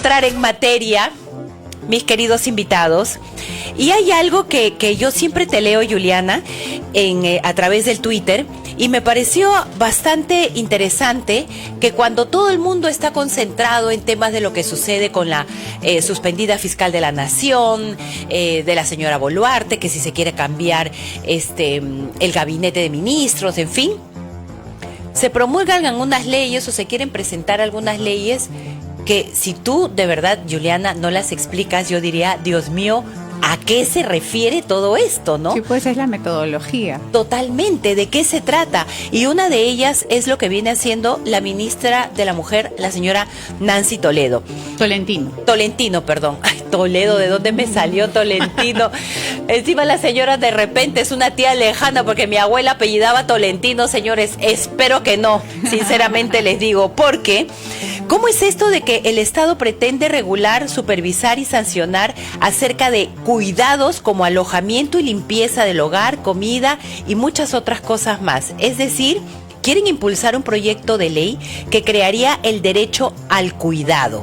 entrar en materia, mis queridos invitados. Y hay algo que yo siempre te leo, Juliana, a través del Twitter, y me pareció bastante interesante que cuando todo el mundo está concentrado en temas de lo que sucede con la suspendida fiscal de la Nación, de la señora Boluarte, que si se quiere cambiar el gabinete de ministros, en fin, se promulgan algunas leyes o se quieren presentar algunas leyes que si tú de verdad, Juliana, no las explicas, yo diría, Dios mío, ¿a qué se refiere todo esto, no? Sí, pues es la metodología. Totalmente, ¿de qué se trata? Y una de ellas es lo que viene haciendo la ministra de la Mujer, la señora Nancy Toledo. Tolentino, perdón. Ay, Toledo, ¿de dónde me salió Tolentino? Encima la señora de repente es una tía lejana porque mi abuela apellidaba Tolentino, señores. Espero que no, sinceramente les digo. Porque, ¿cómo es esto de que el Estado pretende regular, supervisar y sancionar acerca de cuidados como alojamiento y limpieza del hogar, comida y muchas otras cosas más? Es decir, quieren impulsar un proyecto de ley que crearía el derecho al cuidado.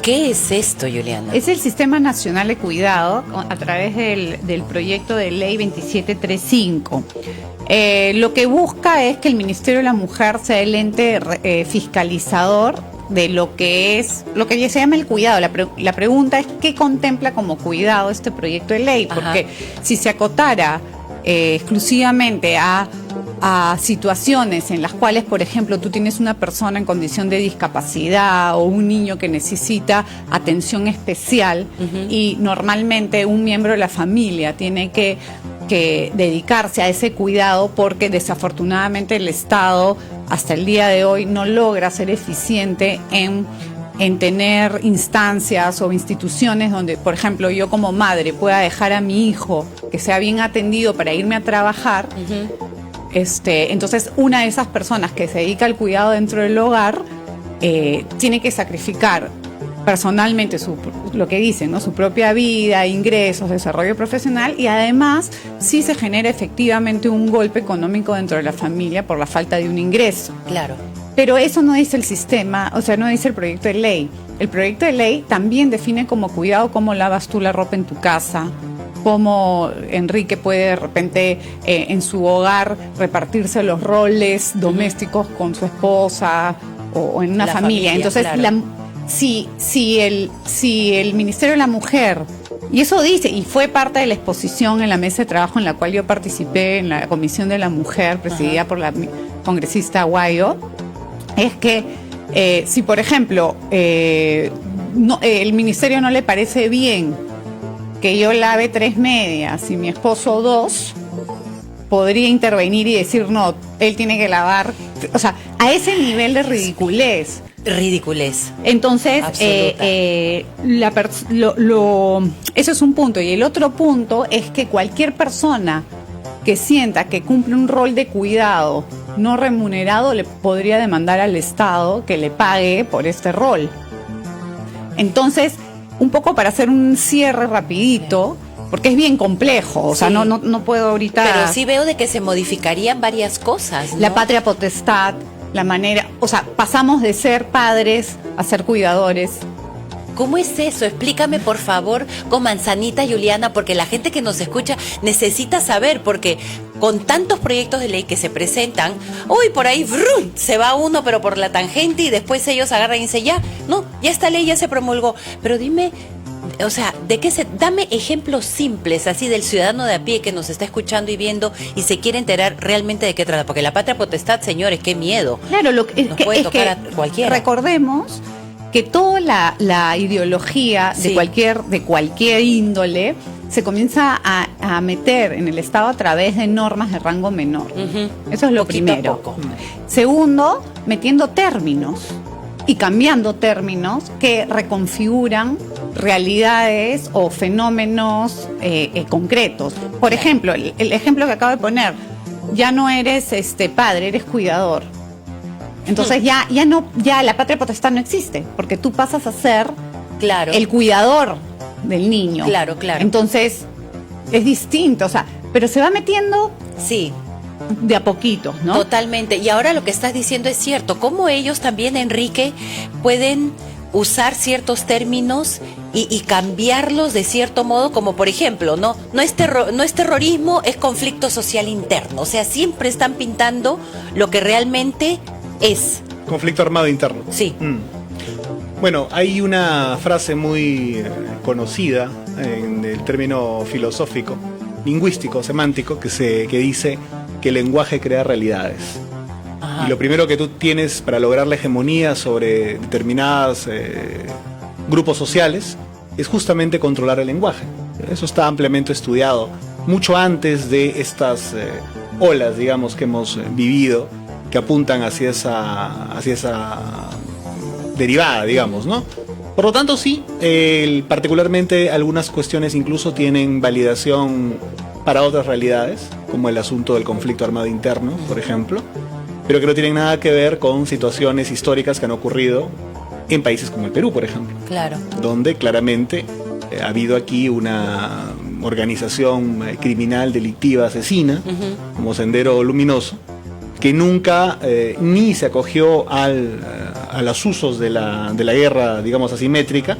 ¿Qué es esto, Juliana? Es el Sistema Nacional de Cuidado a través del proyecto de ley 2735. Lo que busca es que el Ministerio de la Mujer sea el ente fiscalizador de lo que se llama el cuidado. La pregunta es ¿qué contempla como cuidado este proyecto de ley? Porque si se acotara exclusivamente a situaciones en las cuales, por ejemplo, tú tienes una persona en condición de discapacidad o un niño que necesita atención especial y normalmente un miembro de la familia tiene que dedicarse a ese cuidado porque desafortunadamente el Estado hasta el día de hoy no logra ser eficiente en tener instancias o instituciones donde, por ejemplo, yo como madre pueda dejar a mi hijo que sea bien atendido para irme a trabajar. Entonces, una de esas personas que se dedica al cuidado dentro del hogar tiene que sacrificar personalmente lo que dicen, ¿no? Su propia vida, ingresos, desarrollo profesional, y además sí se genera efectivamente un golpe económico dentro de la familia por la falta de un ingreso. Claro. Pero eso no dice el sistema, o sea, no dice el proyecto de ley. El proyecto de ley también define como cuidado cómo lavas tú la ropa en tu casa, cómo Enrique puede de repente en su hogar repartirse los roles domésticos con su esposa o en una familia. Entonces, claro. Si el Ministerio de la Mujer, y eso dice, y fue parte de la exposición en la mesa de trabajo en la cual yo participé en la Comisión de la Mujer, presidida por la congresista Aguayo, es que si, por ejemplo, el Ministerio no le parece bien que yo lave 3 medias y mi esposo 2, podría intervenir y decir, no, él tiene que lavar, o sea, a ese nivel de ridiculez. Entonces, eso es un punto. Y el otro punto es que cualquier persona que sienta que cumple un rol de cuidado no remunerado le podría demandar al Estado que le pague por este rol. Entonces, un poco para hacer un cierre rapidito, porque es bien complejo, o sea, no puedo ahorita... Pero sí veo de que se modificarían varias cosas, ¿no? La patria potestad, la manera, o sea, pasamos de ser padres a ser cuidadores. ¿Cómo es eso? Explícame, por favor, con manzanita, Juliana, porque la gente que nos escucha necesita saber, porque con tantos proyectos de ley que se presentan, uy, por ahí, ¡brum!, se va uno, pero por la tangente, y después ellos agarran y dicen, ya esta ley ya se promulgó. Pero dime, o sea, dame ejemplos simples, así, del ciudadano de a pie que nos está escuchando y viendo y se quiere enterar realmente de qué trata, porque la patria potestad, señores, qué miedo. Claro, nos puede tocar a cualquiera. Recordemos que toda la ideología de cualquier índole se comienza a meter en el Estado a través de normas de rango menor. Eso es lo primero. Poco. Segundo, metiendo términos y cambiando términos que reconfiguran realidades o fenómenos concretos. Por ejemplo, el ejemplo que acabo de poner, ya no eres padre, eres cuidador. Entonces ya la patria potestad no existe, porque tú pasas a ser el cuidador del niño. Claro. Entonces es distinto, o sea, pero se va metiendo de a poquito, ¿no? Totalmente. Y ahora lo que estás diciendo es cierto. ¿Cómo ellos también, Enrique, pueden usar ciertos términos y cambiarlos de cierto modo, como por ejemplo, no es terrorismo, es conflicto social interno. O sea, siempre están pintando lo que realmente es. Conflicto armado interno. Sí. Bueno, hay una frase muy conocida en el término filosófico, lingüístico, semántico, que dice que el lenguaje crea realidades. Ajá. Y lo primero que tú tienes para lograr la hegemonía sobre determinados grupos sociales es justamente controlar el lenguaje. Eso está ampliamente estudiado, mucho antes de estas olas, digamos, que hemos vivido, que apuntan hacia esa derivada, digamos, ¿no? Por lo tanto, sí, particularmente algunas cuestiones incluso tienen validación para otras realidades, como el asunto del conflicto armado interno, por ejemplo, pero que no tienen nada que ver con situaciones históricas que han ocurrido en países como el Perú, por ejemplo. Claro. Donde claramente ha habido aquí una organización criminal, delictiva, asesina, como Sendero Luminoso, que nunca ni se acogió a los usos de la guerra, digamos, asimétrica,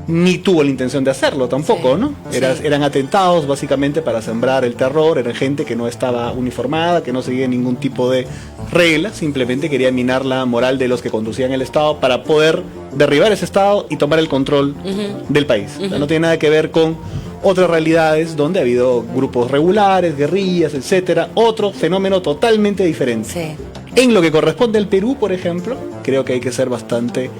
ni tuvo la intención de hacerlo tampoco, sí, ¿no? Eran atentados básicamente para sembrar el terror, eran gente que no estaba uniformada, que no seguía ningún tipo de regla, simplemente quería minar la moral de los que conducían el Estado para poder derribar ese Estado y tomar el control del país. O sea, no tiene nada que ver con otras realidades donde ha habido grupos regulares, guerrillas, etcétera, otro fenómeno totalmente diferente. Sí. En lo que corresponde al Perú, por ejemplo, creo que hay que ser bastante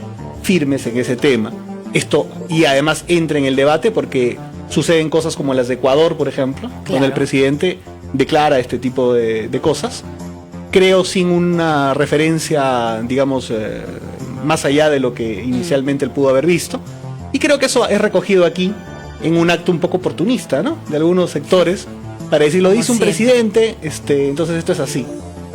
firmes en ese tema. Esto, y además entra en el debate porque suceden cosas como las de Ecuador, por ejemplo, claro, donde el presidente declara este tipo de cosas, creo sin una referencia, digamos, más allá de lo que inicialmente él pudo haber visto, y creo que eso es recogido aquí en un acto un poco oportunista, ¿no?, de algunos sectores, para decir, lo dice un presidente, entonces esto es así.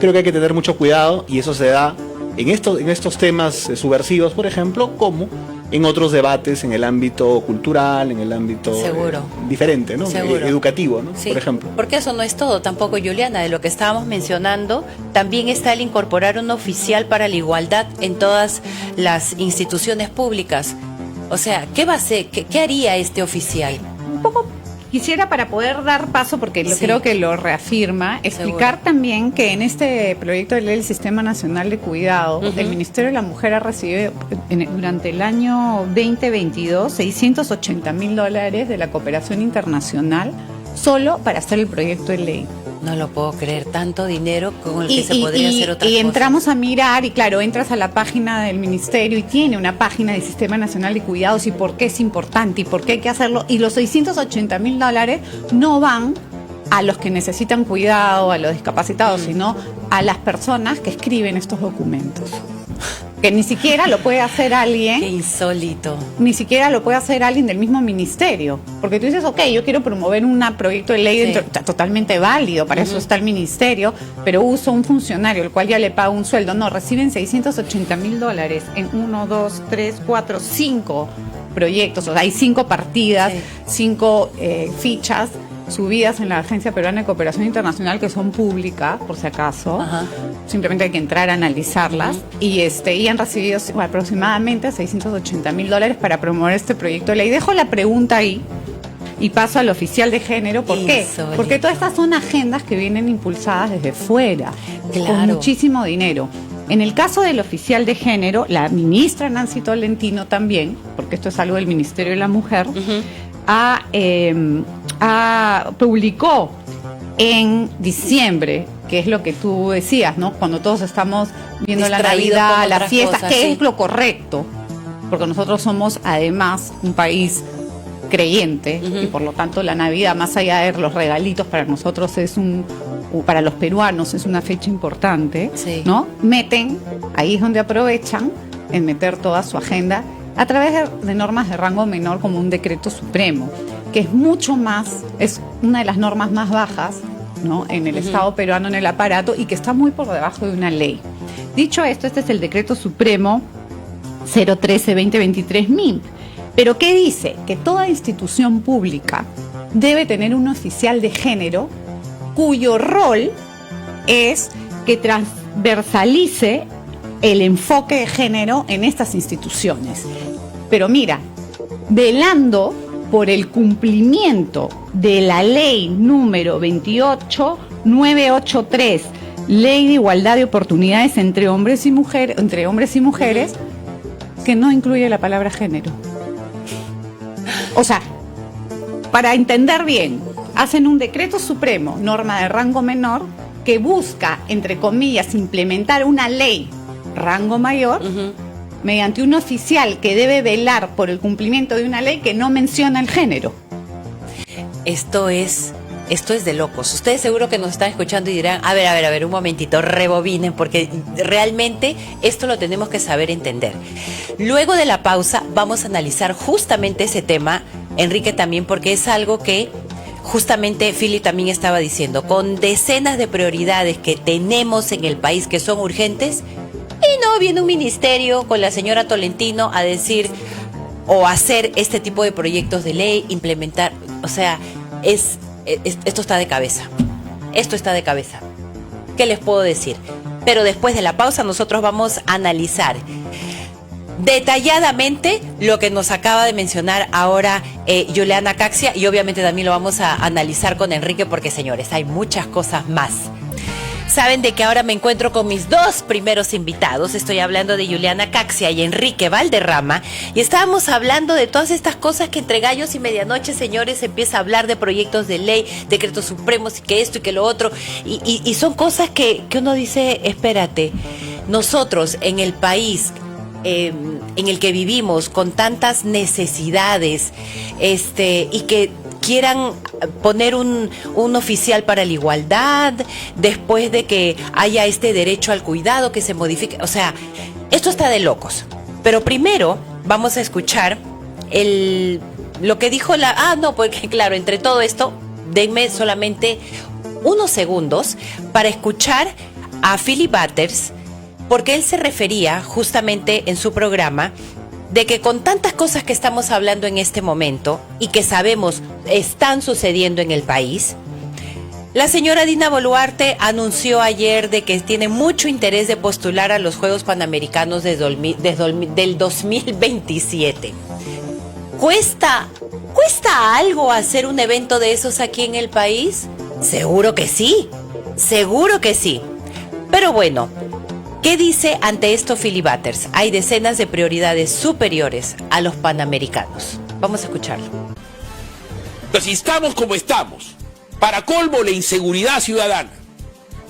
Creo que hay que tener mucho cuidado, y eso se da en estos temas subversivos, por ejemplo, como en otros debates en el ámbito cultural, en el ámbito diferente, ¿no?, educativo, ¿no?, sí, por ejemplo. Porque eso no es todo tampoco, Juliana, de lo que estábamos mencionando, también está el incorporar un oficial para la igualdad en todas las instituciones públicas. O sea, ¿qué va a hacer? ¿Qué haría este oficial? Un poco quisiera, para poder dar paso, porque creo que lo reafirma, explicar también que en este proyecto de ley del Sistema Nacional de Cuidado, el Ministerio de la Mujer ha recibido durante el año 2022 $680,000 de la cooperación internacional solo para hacer el proyecto de ley. No lo puedo creer, tanto dinero con el que se podría hacer otra cosa. Y entramos a mirar, y claro, entras a la página del ministerio y tiene una página del Sistema Nacional de Cuidados y por qué es importante y por qué hay que hacerlo. Y los $680,000 no van a los que necesitan cuidado, a los discapacitados, sino a las personas que escriben estos documentos. Que ni siquiera lo puede hacer alguien. Qué insólito. Ni siquiera lo puede hacer alguien del mismo ministerio. Porque tú dices, ok, yo quiero promover un proyecto de ley totalmente válido, para eso está el ministerio, pero uso un funcionario, el cual ya le pago un sueldo. No, reciben $680,000 en 1, 2, 3, 4, 5 proyectos. O sea, hay 5 partidas, 5 fichas subidas en la Agencia Peruana de Cooperación Internacional, que son públicas, por si acaso. Simplemente hay que entrar a analizarlas. Y han recibido aproximadamente $680,000 para promover este proyecto de ley. Dejo la pregunta ahí y paso al oficial de género. ¿Por qué? Porque todas estas son agendas que vienen impulsadas desde fuera, con muchísimo dinero. En el caso del oficial de género, la ministra Nancy Tolentino también, porque esto es algo del Ministerio de la Mujer, publicó en diciembre, que es lo que tú decías, ¿no?, cuando todos estamos viendo la Navidad, la fiesta, que es lo correcto, porque nosotros somos además un país creyente y por lo tanto la Navidad, más allá de los regalitos, para nosotros para los peruanos es una fecha importante, ¿no? Ahí es donde aprovechan en meter toda su agenda a través de normas de rango menor, como un decreto supremo, que es mucho más, es una de las normas más bajas, ¿no?, en el Estado peruano, en el aparato, y que está muy por debajo de una ley. Dicho esto, este es el decreto supremo 013-2023 MIMP. Pero ¿qué dice? Que toda institución pública debe tener un oficial de género cuyo rol es que transversalice el enfoque de género en estas instituciones. Pero mira, velando por el cumplimiento de la ley número 28983, Ley de Igualdad de Oportunidades entre hombres y mujeres, que no incluye la palabra género. O sea, para entender bien, hacen un decreto supremo, norma de rango menor, que busca, entre comillas, implementar una ley rango mayor, mediante un oficial que debe velar por el cumplimiento de una ley que no menciona el género. Esto es de locos. Ustedes seguro que nos están escuchando y dirán, a ver, un momentito, rebobinen, porque realmente esto lo tenemos que saber entender. Luego de la pausa vamos a analizar justamente ese tema, Enrique también, porque es algo que justamente Philly también estaba diciendo, con decenas de prioridades que tenemos en el país que son urgentes, y no viene un ministerio con la señora Tolentino a decir o hacer este tipo de proyectos de ley, implementar, o sea, esto está de cabeza. Esto está de cabeza. ¿Qué les puedo decir? Pero después de la pausa nosotros vamos a analizar detalladamente lo que nos acaba de mencionar ahora Juliana Caxia, y obviamente también lo vamos a analizar con Enrique porque, señores, hay muchas cosas más. Saben de que ahora me encuentro con mis dos primeros invitados. Estoy hablando de Juliana Caxia y Enrique Valderrama, y estábamos hablando de todas estas cosas que entre gallos y medianoche, señores, se empieza a hablar de proyectos de ley, decretos supremos y que esto y que lo otro, y son cosas que uno dice, espérate, nosotros en el país en el que vivimos con tantas necesidades, y que quieran poner un oficial para la igualdad, después de que haya este derecho al cuidado que se modifique. O sea, esto está de locos. Pero primero vamos a escuchar lo que dijo porque claro, entre todo esto, denme solamente unos segundos para escuchar a Philly Butters, porque él se refería justamente en su programa de que con tantas cosas que estamos hablando en este momento y que sabemos están sucediendo en el país, la señora Dina Boluarte anunció ayer de que tiene mucho interés de postular a los Juegos Panamericanos del 2027. ¿Cuesta algo hacer un evento de esos aquí en el país? Seguro que sí. Pero bueno, ¿qué dice ante esto Philly Butters? Hay decenas de prioridades superiores a los panamericanos. Vamos a escucharlo. Entonces, si estamos como estamos, para colmo la inseguridad ciudadana,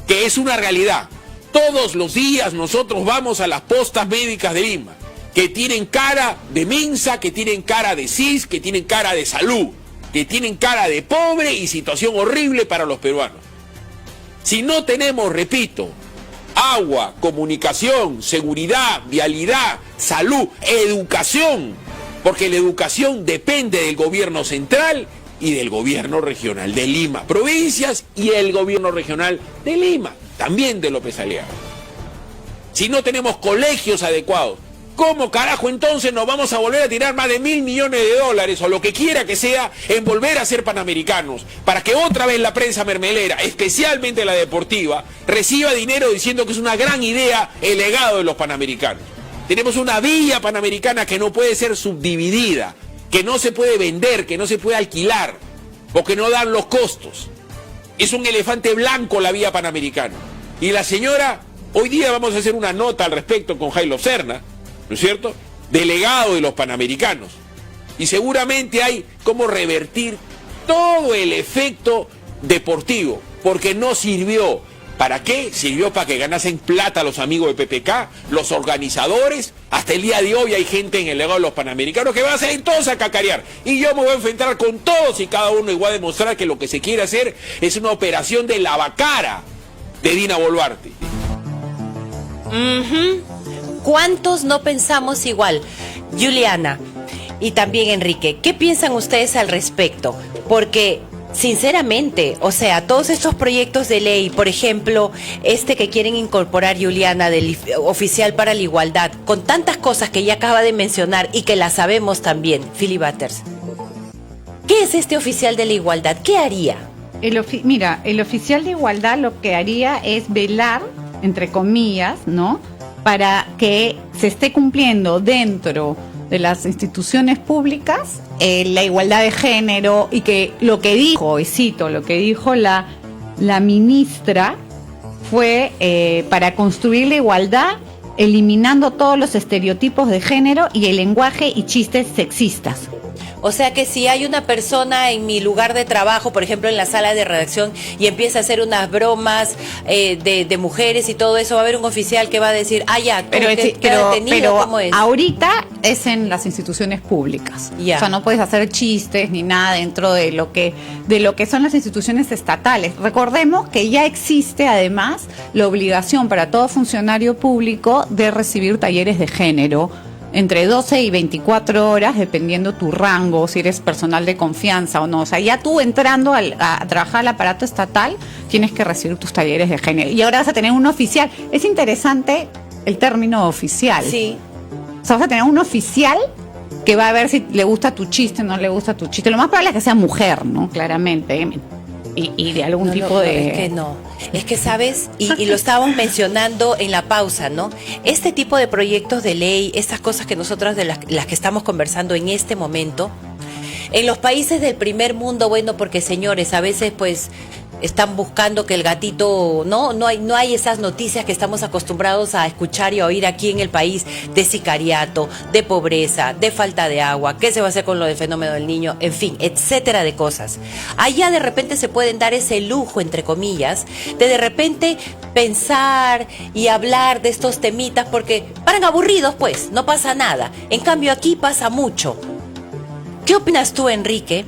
que es una realidad, todos los días nosotros vamos a las postas médicas de Lima, que tienen cara de Minsa, que tienen cara de CIS, que tienen cara de salud, que tienen cara de pobre y situación horrible para los peruanos. Si no tenemos, repito, agua, comunicación, seguridad, vialidad, salud, educación, porque la educación depende del gobierno central y del gobierno regional de Lima, provincias y el gobierno regional de Lima, también de López Aliaga. Si no tenemos colegios adecuados, ¿cómo carajo entonces nos vamos a volver a tirar más de $1.000 millones o lo que quiera que sea en volver a ser panamericanos? Para que otra vez la prensa mermelera, especialmente la deportiva, reciba dinero diciendo que es una gran idea el legado de los panamericanos. Tenemos una villa panamericana que no puede ser subdividida, que no se puede vender, que no se puede alquilar, o que no dan los costos. Es un elefante blanco la vía panamericana. Y la señora, hoy día vamos a hacer una nota al respecto con Jailo Serna, ¿no es cierto?, delegado de los Panamericanos. Y seguramente hay cómo revertir todo el efecto deportivo, porque no sirvió. ¿Para qué? Sirvió para que ganasen plata los amigos de PPK, los organizadores. Hasta el día de hoy hay gente en el legado de los Panamericanos que va a salir todos a cacarear. Y yo me voy a enfrentar con todos y cada uno y voy a demostrar que lo que se quiere hacer es una operación de lavacara de Dina Boluarte. ¿Cuántos no pensamos igual? Juliana y también Enrique, ¿qué piensan ustedes al respecto? Porque, sinceramente, o sea, todos estos proyectos de ley, por ejemplo, que quieren incorporar Juliana del oficial para la igualdad, con tantas cosas que ella acaba de mencionar y que las sabemos también, Philly Butters, ¿qué es este oficial de la igualdad? ¿Qué haría? Mira, el oficial de igualdad lo que haría es velar, entre comillas, ¿no?, para que se esté cumpliendo dentro de las instituciones públicas la igualdad de género, y que lo que dijo, y cito, lo que dijo la ministra fue para construir la igualdad eliminando todos los estereotipos de género y el lenguaje y chistes sexistas. O sea que si hay una persona en mi lugar de trabajo, por ejemplo en la sala de redacción, y empieza a hacer unas bromas de mujeres y todo eso, va a haber un oficial que va a decir, ya, pero detenido, ¿cómo es? Ahorita es en las instituciones públicas. Ya. O sea, no puedes hacer chistes ni nada dentro de lo que son las instituciones estatales. Recordemos que ya existe además la obligación para todo funcionario público de recibir talleres de género entre 12 y 24 horas, dependiendo tu rango, si eres personal de confianza o no. O sea, ya tú entrando a trabajar al aparato estatal, tienes que recibir tus talleres de género. Y ahora vas a tener un oficial. Es interesante el término oficial. Sí. O sea, vas a tener un oficial que va a ver si le gusta tu chiste o no le gusta tu chiste. Lo más probable es que sea mujer, ¿no? Claramente. Y de algún tipo de... Es que no. Es que, ¿sabes? Y lo estábamos mencionando en la pausa, ¿no? Este tipo de proyectos de ley, estas cosas que nosotras de las que estamos conversando en este momento, en los países del primer mundo, bueno, porque señores, a veces pues están buscando que el gatito, no hay esas noticias que estamos acostumbrados a escuchar y a oír aquí en el país, de sicariato, de pobreza, de falta de agua, qué se va a hacer con lo del fenómeno del niño, en fin, etcétera de cosas. Allá de repente se pueden dar ese lujo, entre comillas, de repente pensar y hablar de estos temitas, porque paran aburridos, pues, no pasa nada. En cambio aquí pasa mucho. ¿Qué opinas tú, Enrique?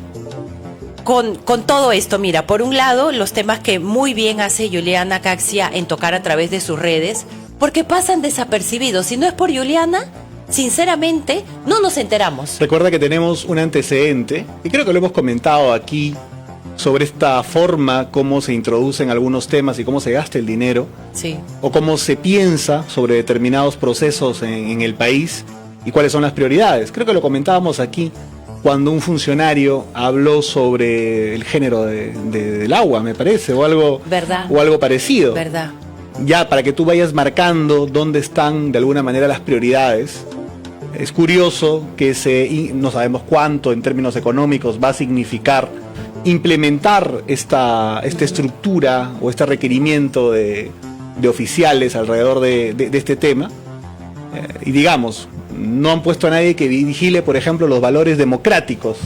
Con todo esto, mira, por un lado, los temas que muy bien hace Juliana Caxia en tocar a través de sus redes, porque pasan desapercibidos. Si no es por Juliana, sinceramente, no nos enteramos. Recuerda que tenemos un antecedente, y creo que lo hemos comentado aquí, sobre esta forma, cómo se introducen algunos temas y cómo se gasta el dinero, Sí. o cómo se piensa sobre determinados procesos en el país y cuáles son las prioridades. Creo que lo comentábamos aquí cuando un funcionario habló sobre el género del agua, me parece, o algo, ¿Verdad? o algo parecido. ¿Verdad? Ya para que tú vayas marcando dónde están de alguna manera las prioridades. Es curioso que no sabemos cuánto en términos económicos va a significar implementar esta estructura o este requerimiento de oficiales alrededor de este tema. Y digamos, no han puesto a nadie que vigile, por ejemplo, los valores democráticos.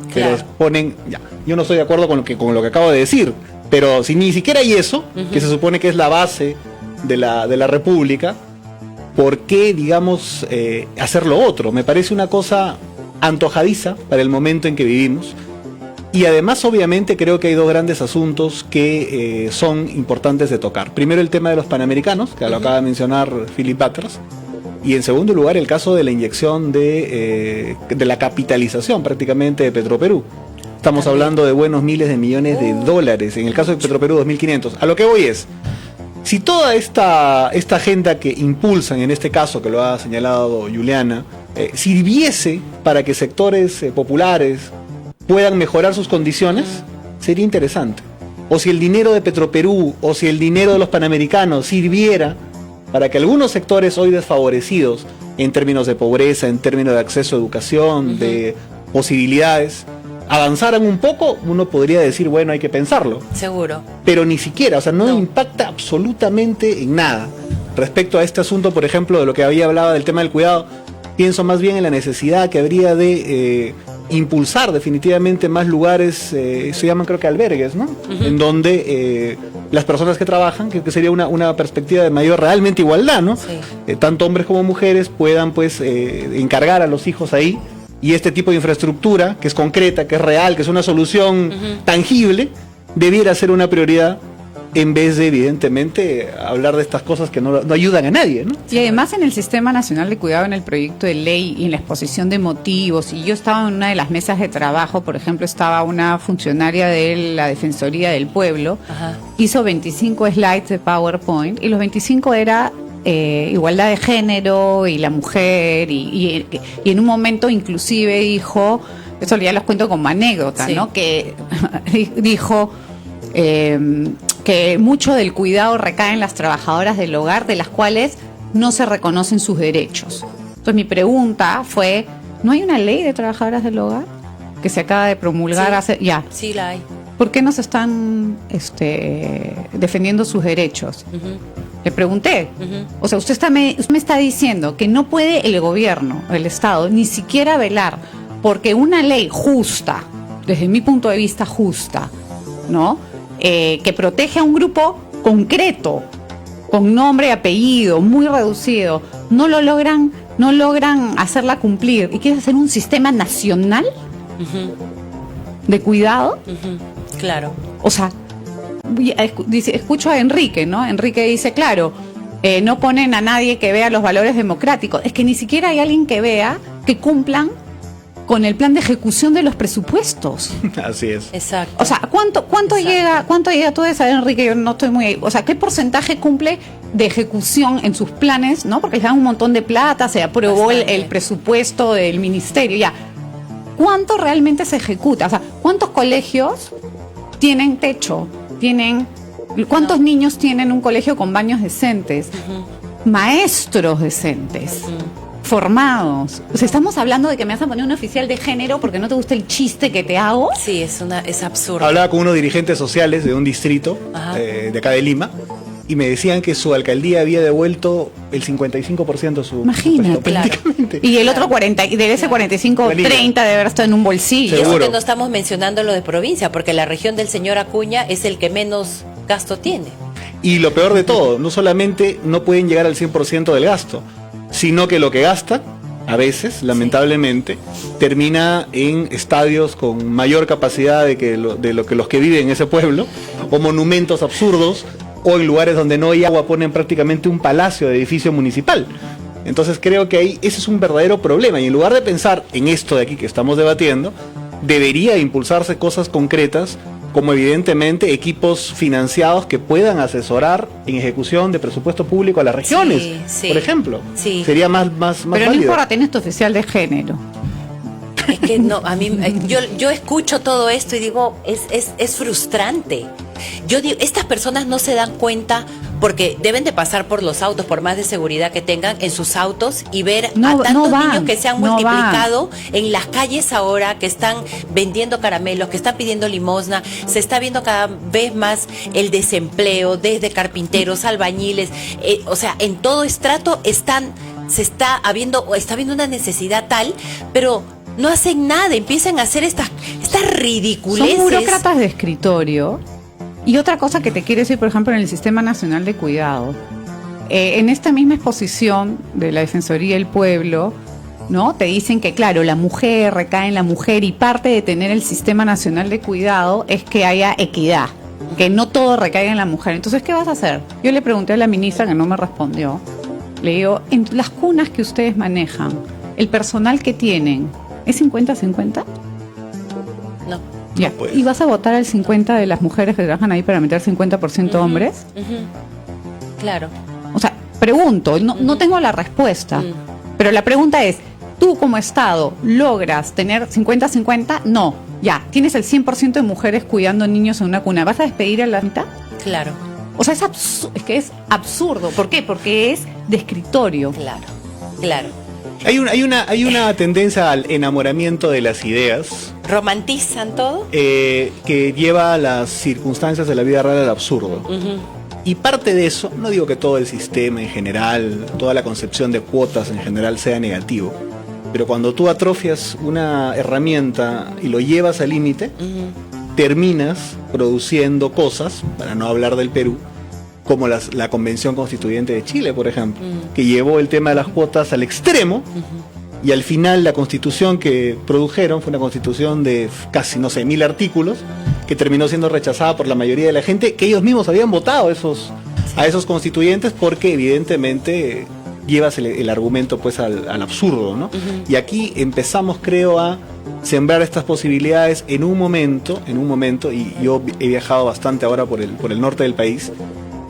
Que Claro. los ponen. Ya, yo no estoy de acuerdo con lo que acabo de decir, pero si ni siquiera hay eso, que se supone que es la base de la República, ¿por qué, digamos, hacer lo otro? Me parece una cosa antojadiza para el momento en que vivimos. Y además, obviamente, creo que hay dos grandes asuntos que son importantes de tocar. Primero, el tema de los panamericanos, que lo acaba de mencionar Philip Butters. Y en segundo lugar, el caso de la inyección de la capitalización prácticamente de Petroperú. Estamos hablando de buenos miles de millones de dólares. En el caso de Petroperú, 2.500. A lo que voy es, si toda esta agenda que impulsan, en este caso que lo ha señalado Juliana, sirviese para que sectores populares puedan mejorar sus condiciones, sería interesante. O si el dinero de Petroperú, o si el dinero de los panamericanos sirviera para que algunos sectores hoy desfavorecidos, en términos de pobreza, en términos de acceso a educación, de posibilidades, avanzaran un poco, uno podría decir, bueno, hay que pensarlo. Seguro. Pero ni siquiera, o sea, no No. impacta absolutamente en nada. Respecto a este asunto, por ejemplo, de lo que había hablado del tema del cuidado, pienso más bien en la necesidad que habría de impulsar definitivamente más lugares, se llaman creo que albergues, ¿no? En donde las personas que trabajan, que sería una perspectiva de mayor realmente igualdad, ¿no? Sí. Tanto hombres como mujeres puedan pues encargar a los hijos ahí, y este tipo de infraestructura, que es concreta, que es real, que es una solución tangible, debiera ser una prioridad, en vez de, evidentemente, hablar de estas cosas que no ayudan a nadie, ¿no? Y además en el Sistema Nacional de Cuidado, en el proyecto de ley y en la exposición de motivos, y yo estaba en una de las mesas de trabajo, por ejemplo, estaba una funcionaria de la Defensoría del Pueblo, Ajá. hizo 25 slides de PowerPoint, y los 25 era igualdad de género y la mujer, y en un momento inclusive dijo, eso ya los cuento como anécdota, Sí. ¿no? Que dijo que mucho del cuidado recae en las trabajadoras del hogar, de las cuales no se reconocen sus derechos. Entonces mi pregunta fue, ¿no hay una ley de trabajadoras del hogar que se acaba de promulgar hace ya? Sí, la hay. ¿Por qué no se están defendiendo sus derechos? Le pregunté. O sea, usted me está diciendo que no puede el gobierno, el Estado, ni siquiera velar porque una ley justa, desde mi punto de vista justa, ¿no? Que protege a un grupo concreto, con nombre y apellido, muy reducido, no logran hacerla cumplir y quieren hacer un sistema nacional de cuidado. Claro. O sea, escucho a Enrique, ¿no? Enrique dice, claro, no ponen a nadie que vea los valores democráticos. Es que ni siquiera hay alguien que vea que cumplan con el plan de ejecución de los presupuestos. Así es. Exacto. O sea, ¿cuánto llega tú de saber, Enrique? Yo no estoy muy... O sea, ¿qué porcentaje cumple de ejecución en sus planes, no? Porque les dan un montón de plata, se aprobó el presupuesto del ministerio, ya. ¿Cuánto realmente se ejecuta? O sea, ¿cuántos colegios tienen techo? ¿Cuántos niños tienen un colegio con baños decentes? Maestros decentes. Formados. O sea, estamos hablando de que me vas a poner un oficial de género porque no te gusta el chiste que te hago. Sí, es absurdo. Hablaba con unos dirigentes sociales de un distrito de acá de Lima y me decían que su alcaldía había devuelto el 55% de su... Imagínate. Prácticamente. Y el otro 40, y de ese 45, 30 debe haber estado en un bolsillo. Y eso Seguro. que no estamos mencionando lo de provincia, porque la región del señor Acuña es el que menos gasto tiene. Y lo peor de todo, no solamente no pueden llegar al 100% del gasto, sino que lo que gastan, a veces, lamentablemente, termina en estadios con mayor capacidad de lo que los que viven en ese pueblo, o monumentos absurdos, o en lugares donde no hay agua ponen prácticamente un palacio de edificio municipal. Entonces creo que ahí ese es un verdadero problema, y en lugar de pensar en esto de aquí que estamos debatiendo, debería impulsarse cosas concretas, como evidentemente equipos financiados que puedan asesorar en ejecución de presupuesto público a las regiones, Sí. por ejemplo. Sí. Sería más Pero válido. no importa, tenés tu oficial de género. Es que no, a mí, yo escucho todo esto y digo, es frustrante. Yo digo, estas personas no se dan cuenta porque deben de pasar por los autos, por más de seguridad que tengan en sus autos, y ver a tantos niños que se han multiplicado en las calles ahora, que están vendiendo caramelos, que están pidiendo limosna. Se está viendo cada vez más el desempleo, desde carpinteros, albañiles, o sea, en todo estrato está habiendo una necesidad tal, pero no hacen nada, empiezan a hacer estas ridiculeces. Son burócratas de escritorio. Y otra cosa que te quiero decir, por ejemplo, en el Sistema Nacional de Cuidado, en esta misma exposición de la Defensoría del Pueblo, ¿no? Te dicen que, claro, la mujer recae en la mujer, y parte de tener el Sistema Nacional de Cuidado es que haya equidad, que no todo recaiga en la mujer. Entonces, ¿qué vas a hacer? Yo le pregunté a la ministra, que no me respondió, le digo, en las cunas que ustedes manejan, el personal que tienen, ¿es 50-50? No. Ya. No puede. ¿Y vas a votar al 50% de las mujeres que trabajan ahí para meter 50% hombres? Claro. O sea, pregunto, no tengo la respuesta, pero la pregunta es, ¿tú como Estado logras tener 50-50? No, ya, tienes el 100% de mujeres cuidando niños en una cuna, ¿vas a despedir a la mitad? Claro. O sea, es que es absurdo. ¿Por qué? Porque es de escritorio. Claro. Hay una tendencia al enamoramiento de las ideas ¿Romantizan todo? que lleva a las circunstancias de la vida real al absurdo. Y parte de eso, no digo que todo el sistema en general, toda la concepción de cuotas en general sea negativo, pero cuando tú atrofias una herramienta y lo llevas al límite, terminas produciendo cosas, para no hablar del Perú, como la Convención Constituyente de Chile, por ejemplo, que llevó el tema de las cuotas al extremo, y al final la constitución que produjeron fue una constitución de casi, 1000 artículos, que terminó siendo rechazada por la mayoría de la gente, que ellos mismos habían votado a esos constituyentes, porque evidentemente llevas el argumento pues al absurdo, ¿no? Y aquí empezamos, creo, a sembrar estas posibilidades en un momento, y yo he viajado bastante ahora por el norte del país,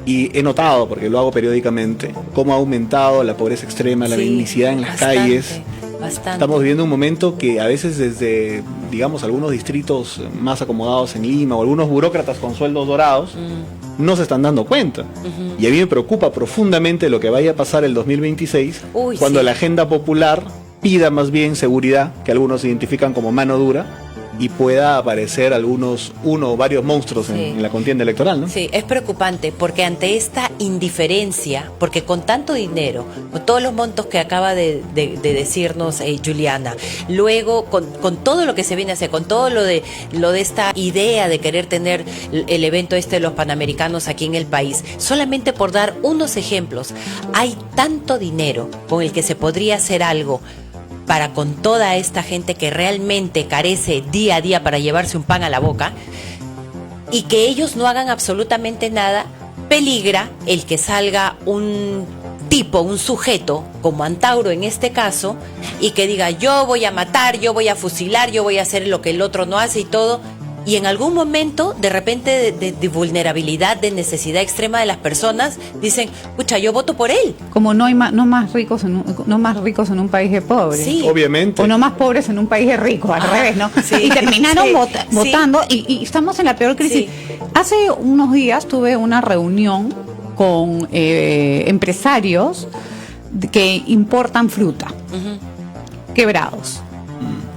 y he notado, porque lo hago periódicamente, cómo ha aumentado la pobreza extrema, la mendicidad en las calles. Bastante. Estamos viviendo un momento que a veces desde, digamos, algunos distritos más acomodados en Lima, o algunos burócratas con sueldos dorados, no se están dando cuenta. Y a mí me preocupa profundamente lo que vaya a pasar el 2026, cuando la agenda popular pida más bien seguridad, que algunos identifican como mano dura, y pueda aparecer uno o varios monstruos en la contienda electoral, ¿no? Sí, es preocupante porque ante esta indiferencia, porque con tanto dinero, con todos los montos que acaba de decirnos Juliana, luego con todo lo que se viene a hacer, con todo lo de esta idea de querer tener el evento de los Panamericanos aquí en el país, solamente por dar unos ejemplos, hay tanto dinero con el que se podría hacer algo para con toda esta gente que realmente carece día a día para llevarse un pan a la boca, y que ellos no hagan absolutamente nada. Peligra el que salga un tipo, un sujeto, como Antauro en este caso, y que diga: yo voy a matar, yo voy a fusilar, yo voy a hacer lo que el otro no hace y todo. Y en algún momento, de repente, de vulnerabilidad, de necesidad extrema de las personas, dicen: pucha, yo voto por él. Como no más ricos en un país de pobres. Sí. Obviamente. O no más pobres en un país de ricos, al revés, ¿no? Sí. Y terminaron votando, y estamos en la peor crisis. Sí. Hace unos días tuve una reunión con empresarios que importan fruta, quebrados.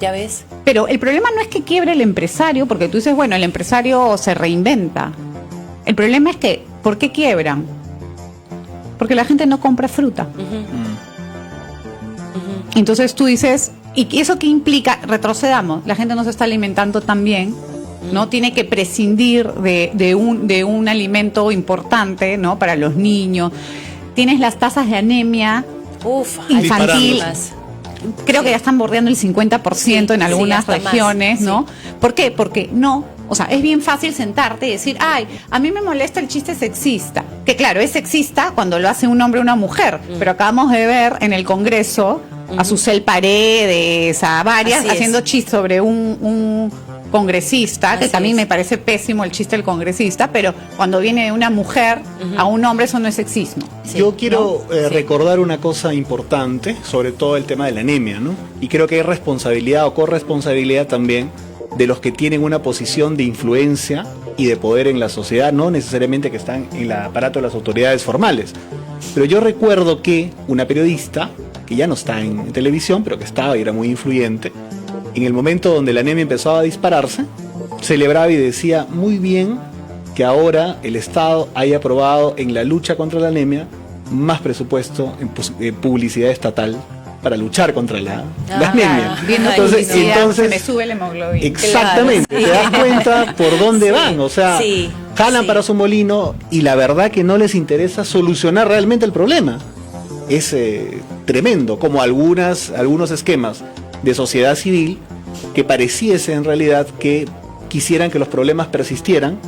¿Ya ves? Pero el problema no es que quiebre el empresario, porque tú dices, bueno, el empresario se reinventa. El problema es que, ¿por qué quiebran? Porque la gente no compra fruta. Entonces tú dices, ¿y eso qué implica? Retrocedamos, la gente no se está alimentando tan bien, ¿no? Tiene que prescindir de un alimento importante, ¿no? Para los niños. Tienes las tasas de anemia infantil. Creo que ya están bordeando el 50% en algunas regiones, más, ¿no? ¿Por qué? Porque es bien fácil sentarte y decir: ay, a mí me molesta el chiste sexista. Que claro, es sexista cuando lo hace un hombre o una mujer, pero acabamos de ver en el Congreso a Susel Paredes, a varias, haciendo chistes sobre un congresista, que también me parece pésimo el chiste del congresista, pero cuando viene de una mujer a un hombre, eso no es sexismo. Yo quiero recordar una cosa importante, sobre todo el tema de la anemia, ¿no? Y creo que hay responsabilidad o corresponsabilidad también de los que tienen una posición de influencia y de poder en la sociedad, no necesariamente que están en el aparato de las autoridades formales. Pero yo recuerdo que una periodista, que ya no está en televisión, pero que estaba y era muy influyente, en el momento donde la anemia empezaba a dispararse, celebraba y decía: muy bien que ahora el Estado haya aprobado en la lucha contra la anemia más presupuesto en publicidad estatal para luchar contra la anemia. Entonces se me sube la hemoglobina. Exactamente, claro, te das cuenta por dónde van, o sea, jalan para su molino y la verdad que no les interesa solucionar realmente el problema. Es tremendo, como algunos esquemas de sociedad civil que pareciese en realidad que quisieran que los problemas persistieran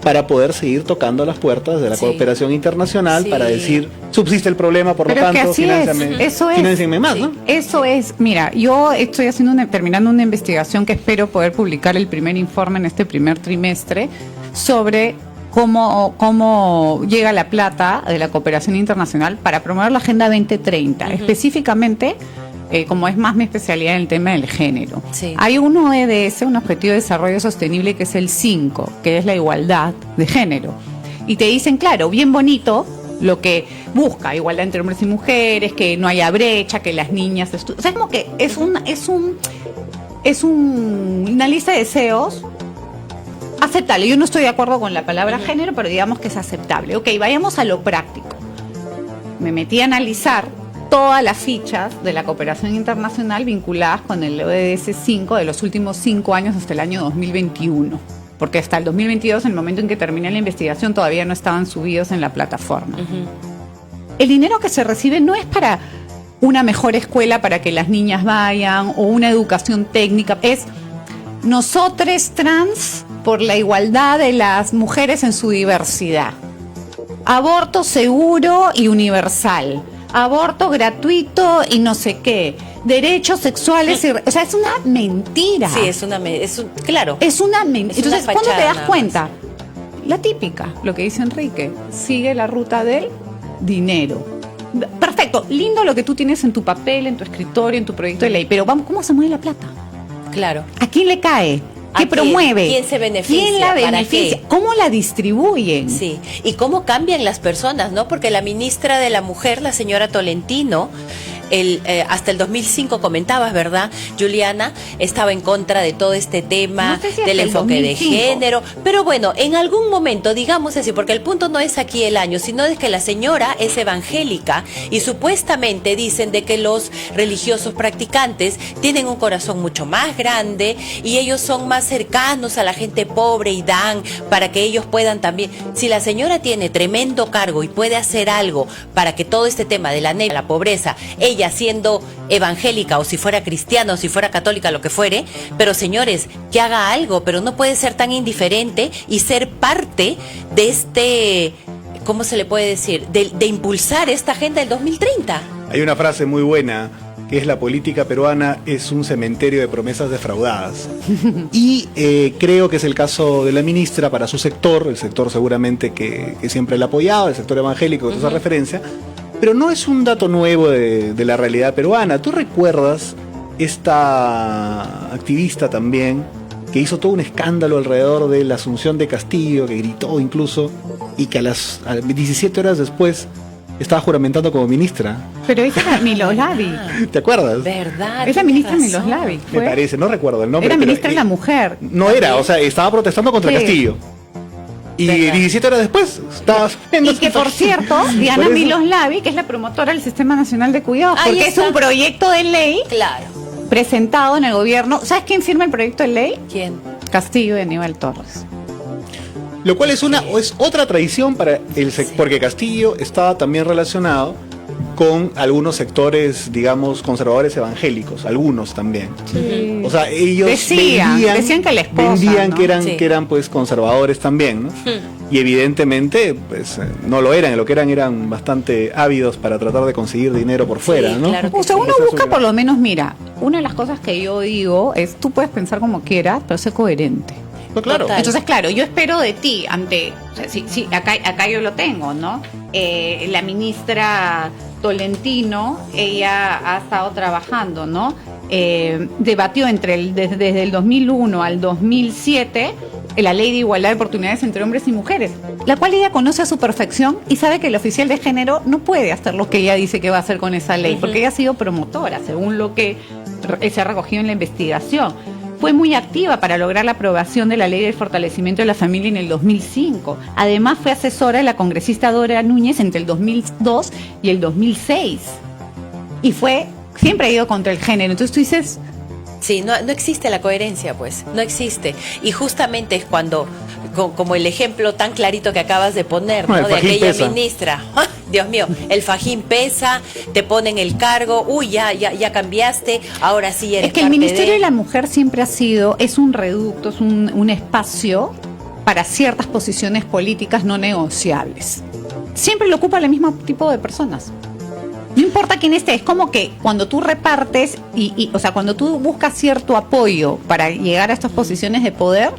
para poder seguir tocando las puertas de la cooperación internacional para decir: subsiste el problema, por lo tanto, financienme más, ¿no? Eso es, mira, yo estoy terminando una investigación que espero poder publicar el primer informe en este primer trimestre sobre cómo llega la plata de la cooperación internacional para promover la Agenda 2030, específicamente. Como es más mi especialidad en el tema del género. Hay un ODS, un Objetivo de Desarrollo Sostenible, que es el 5, que es la igualdad de género. Y te dicen, claro, bien bonito lo que busca: igualdad entre hombres y mujeres, que no haya brecha, que las niñas estudien. O sea, es como que es una lista de deseos aceptable. Yo no estoy de acuerdo con la palabra género, pero digamos que es aceptable. Ok, vayamos a lo práctico. Me metí a analizar todas las fichas de la cooperación internacional vinculadas con el ODS 5 de los últimos 5 años hasta el año 2021, porque hasta el 2022, en el momento en que terminé la investigación, todavía no estaban subidos en la plataforma. El dinero que se recibe no es para una mejor escuela para que las niñas vayan, o una educación técnica, es nosotros trans por la igualdad de las mujeres en su diversidad, aborto seguro y universal, aborto gratuito y no sé qué, derechos sexuales, o sea, es una mentira. Sí, claro. Es una mentira. Entonces, ¿cuándo te das cuenta? La típica, lo que dice Enrique, sigue la ruta del dinero. Perfecto, lindo lo que tú tienes en tu papel, en tu escritorio, en tu proyecto de ley, pero vamos, ¿cómo se mueve la plata? Claro. ¿A quién le cae? ¿Qué promueve? ¿Quién se beneficia? ¿Quién la beneficia? ¿Cómo la distribuyen? Sí, y cómo cambian las personas, ¿no? Porque la ministra de la Mujer, la señora Tolentino, hasta el 2005 comentabas, ¿verdad, Juliana? Estaba en contra de todo este tema, no sé si del enfoque de 2005. género, pero bueno, en algún momento, digamos así, porque el punto no es aquí el año, sino de que la señora es evangélica y supuestamente dicen de que los religiosos practicantes tienen un corazón mucho más grande y ellos son más cercanos a la gente pobre y dan para que ellos puedan también. Si la señora tiene tremendo cargo y puede hacer algo para que todo este tema de la pobreza, ella siendo evangélica o si fuera cristiana o si fuera católica, lo que fuere, pero señores, que haga algo, pero no puede ser tan indiferente y ser parte de este, ¿cómo se le puede decir? De impulsar esta agenda del 2030. Hay una frase muy buena que es: la política peruana es un cementerio de promesas defraudadas. Y creo que es el caso de la ministra para su sector, el sector seguramente que siempre la ha apoyado, el sector evangélico que tú haces referencia. Pero no es un dato nuevo de la realidad peruana. ¿Tú recuerdas esta activista también que hizo todo un escándalo alrededor de la asunción de Castillo, que gritó incluso, y que a 17 horas después estaba juramentando como ministra? Pero esa era Miloslavic. ¿Te acuerdas? ¿Verdad? Es la ministra Miloslavic. Me parece, no recuerdo el nombre. Era pero, ministra de la Mujer. No era, o sea, estaba protestando contra Sí. Castillo. Y ¿Verdad? 17 horas después estaba... Y que, por cierto, Diana Miloslavic es la promotora del Sistema Nacional de Cuidados, Ahí porque está. es un proyecto de ley Claro. presentado en el gobierno. ¿Sabes quién firma el proyecto de ley? ¿Quién? Castillo y Aníbal Torres. Lo cual es otra tradición para el sector, porque Castillo estaba también relacionado con algunos sectores, digamos, conservadores evangélicos, algunos también. Sí. O sea, ellos Decían que la esposa, vendían ¿no? que eran pues conservadores también, ¿no? Y evidentemente pues no lo eran, lo que eran bastante ávidos para tratar de conseguir dinero por fuera, Sí, ¿no? claro. O sea, uno Esa es busca una- por lo menos, mira, una de las cosas que yo digo es, tú puedes pensar como quieras, pero sé coherente. No, claro. Total. Entonces, claro, yo espero de ti ante, o sea, sí, acá yo lo tengo, ¿no? La ministra Tolentino, ella ha estado trabajando, ¿no? Debatió desde el 2001 al 2007 la ley de igualdad de oportunidades entre hombres y mujeres, la cual ella conoce a su perfección y sabe que el oficial de género no puede hacer lo que ella dice que va a hacer con esa ley, porque ella ha sido promotora, según lo que se ha recogido en la investigación. Fue muy activa para lograr la aprobación de la Ley del Fortalecimiento de la Familia en el 2005. Además, fue asesora de la congresista Dora Núñez entre el 2002 y el 2006. Y siempre ha ido contra el género. Entonces tú dices, Sí, no existe la coherencia, pues, no existe. Y justamente es cuando, como el ejemplo tan clarito que acabas de poner, No, ¿no? el De fajín aquella pesa. ministra. ¡Ah! Dios mío, el fajín pesa, te ponen el cargo, uy, ya cambiaste, ahora sí eres es que el parte Ministerio de la Mujer siempre es un reducto, es un espacio para ciertas posiciones políticas no negociables. Siempre lo ocupa el mismo tipo de personas. No importa quién esté, es como que cuando tú repartes o sea, cuando tú buscas cierto apoyo para llegar a estas posiciones de poder,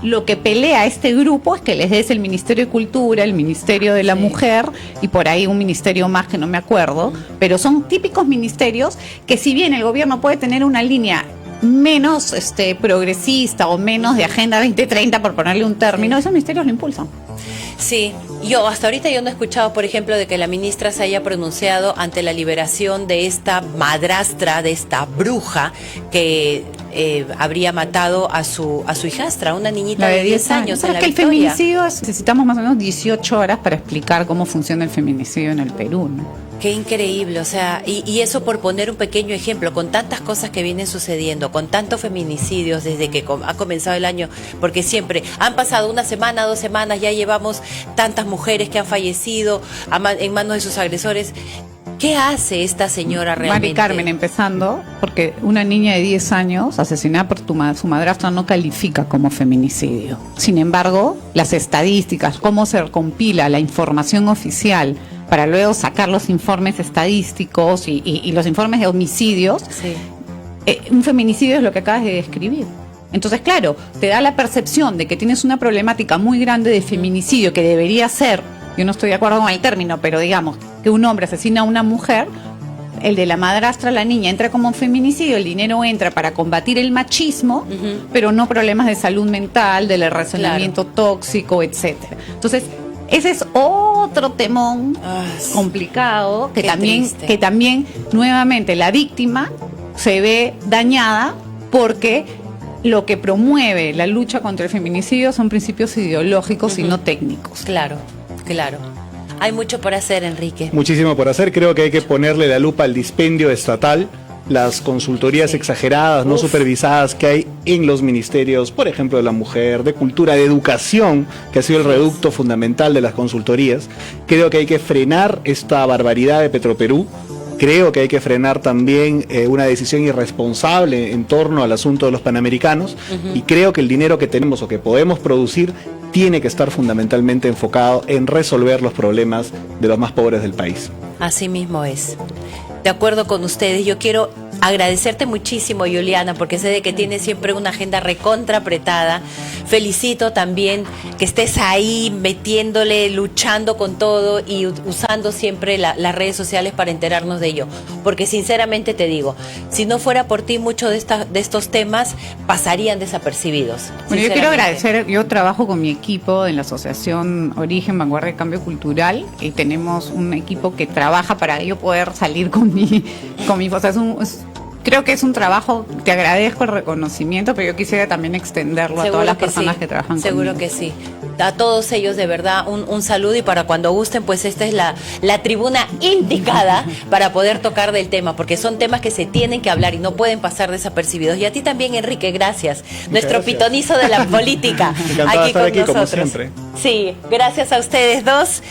lo que pelea este grupo es que les des el Ministerio de Cultura, el Ministerio de la Mujer y por ahí un ministerio más que no me acuerdo, pero son típicos ministerios que, si bien el gobierno puede tener una línea menos progresista o menos de Agenda 2030, por ponerle un término, esos ministerios lo impulsan. Sí, hasta ahorita yo no he escuchado, por ejemplo, de que la ministra se haya pronunciado ante la liberación de esta madrastra, de esta bruja que habría matado a su hijastra, una niñita de 10 años en Pero la es que el Victoria. feminicidio, necesitamos más o menos 18 horas para explicar cómo funciona el feminicidio en el Perú, ¿no? Qué increíble, o sea, y eso por poner un pequeño ejemplo, con tantas cosas que vienen sucediendo, con tantos feminicidios desde que ha comenzado el año, porque siempre han pasado una semana, 2 semanas, ya llevamos tantas mujeres que han fallecido en manos de sus agresores. ¿Qué hace esta señora realmente? Mari Carmen, empezando, porque una niña de 10 años asesinada por su madrastra no califica como feminicidio. Sin embargo, las estadísticas, cómo se compila la información oficial para luego sacar los informes estadísticos y los informes de homicidios, Sí. Un feminicidio es lo que acabas de describir. Entonces, claro, te da la percepción de que tienes una problemática muy grande de feminicidio que debería ser, yo no estoy de acuerdo con el término, pero digamos que un hombre asesina a una mujer, el de la madrastra, la niña, entra como feminicidio, el dinero entra para combatir el machismo, pero no problemas de salud mental, del relacionamiento tóxico, etcétera. Entonces, ese es otro temón complicado que también nuevamente la víctima se ve dañada porque lo que promueve la lucha contra el feminicidio son principios ideológicos y no técnicos. Claro, claro. Hay mucho por hacer, Enrique. Muchísimo por hacer. Creo que hay que ponerle la lupa al dispendio estatal, las consultorías exageradas, no supervisadas que hay en los ministerios, por ejemplo, de la mujer, de cultura, de educación, que ha sido el reducto fundamental de las consultorías. Creo que hay que frenar esta barbaridad de Petroperú. Creo que hay que frenar también una decisión irresponsable en torno al asunto de los panamericanos, y creo que el dinero que tenemos o que podemos producir tiene que estar fundamentalmente enfocado en resolver los problemas de los más pobres del país. Así mismo es. De acuerdo con ustedes, yo quiero agradecerte muchísimo, Juliana, porque sé de que tienes siempre una agenda recontra apretada. Felicito también que estés ahí metiéndole, luchando con todo y usando siempre las redes sociales para enterarnos de ello. Porque sinceramente te digo, si no fuera por ti, muchos de estos temas pasarían desapercibidos. Bueno, yo quiero agradecer, yo trabajo con mi equipo en la Asociación Origen, Vanguardia y Cambio Cultural, y tenemos un equipo que trabaja para yo poder salir con mi o sea, creo que es un trabajo, te agradezco el reconocimiento, pero yo quisiera también extenderlo a todas las personas que trabajan conmigo. Seguro que sí. A todos ellos, de verdad, un saludo, y para cuando gusten, pues esta es la tribuna indicada para poder tocar del tema, porque son temas que se tienen que hablar y no pueden pasar desapercibidos. Y a ti también, Enrique, gracias. Nuestro pitonizo de la política. Encantado de estar aquí, como siempre. Sí, gracias a ustedes dos.